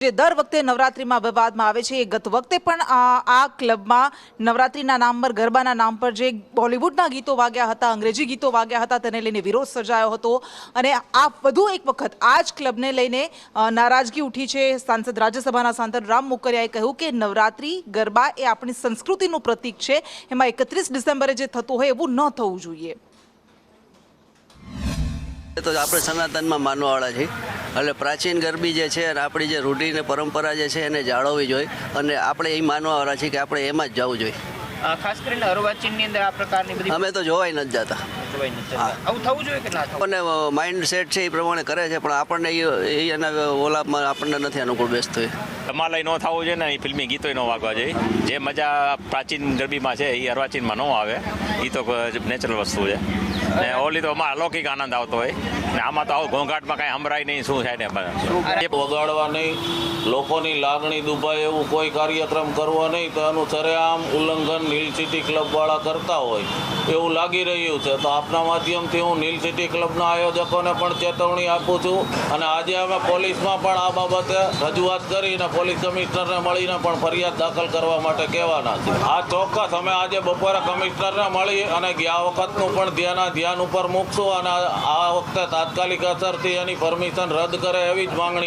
જે દર વખતે નવરાત્રીમાં વિવાદમાં આવે છે એ ગત વખતે પણ આ ક્લબમાં નવરાત્રીના નામ પર ગરબાના નામ પર જે બોલિવૂડના ગીતો વાગ્યા હતા, અંગ્રેજી ગીતો વાગ્યા હતા, તેને લઈને વિરોધ સર્જાયો હતો અને આ વધુ એક વખત આ જ ક્લબને લઈને નારાજગી ઉઠી છે। સાંસદ રાજ્યસભાના સાંસદ રામ મોકરિયાએ કહ્યું કે નવરાત્રી ગરબા એ આપણી સંસ્કૃતિનું પ્રતીક છે, એમાં 31 ડિસેમ્બરે જે થતું હોય એવું ન થવું જોઈએ। તો આપણે સનાતનમાં માનવાવાળા છીએ એટલે પ્રાચીન ગરબી જે છે અને આપણી જે રૂઢિ ને પરંપરા જે છે એને જાળવવી જોઈએ અને આપણે એ માનવાવાળા છીએ કે આપણે એમાં જ જવું જોઈએ। ખાસ કરીને અર્વાચીનની અંદર આ પ્રકારની બધી અમે તો જોવાય નથી જતા, આવું થવું જોઈએ કે ના થવું? આપણને માઇન્ડ સેટ છે એ પ્રમાણે કરે છે પણ આપણને એના ઓલામાં આપણને નથી અનુકૂળ બેસતું। ધમાલય ન થવું જોઈએ ને એ ફિલ્મી ગીતો ન વાગવા જોઈએ। જે મજા પ્રાચીન ગરબીમાં છે એ અર્વાચીનમાં ન આવે, એ તો નેચરલ વસ્તુ છે ને ઓલી તો અમારા અલૌકિક આનંદ આવતો હોય ને આમાં તો આવું ઘોંઘાટમાં કાંઈ સંભળાય નહીં, શું થાય ને વગાડવા નહીં, લોકોની લાગણી દુભાય એવું કોઈ કાર્યક્રમ કરવો નહીં, તો એનું સરેઆમ ઉલ્લંઘન નીલ સિટી ક્લબવાળા કરતા હોય એવું લાગી રહ્યું છે। તો આપના માધ્યમથી હું નીલ સિટી ક્લબના આયોજકોને પણ ચેતવણી આપું છું અને આજે અમે પોલીસમાં પણ આ બાબતે રજૂઆત કરીને પોલીસ કમિશનરને મળીને પણ ફરિયાદ દાખલ કરવા માટે કહેવાના છે। આ ચોક્કસ અમે આજે બપોરે કમિશનરને મળી અને ગયા વખતનું પણ ધ્યાન ઉપર મૂકશું અને આ વખતે તાત્કાલિક અસરથી એની પરમિશન રદ કરે એવી જ માંગણી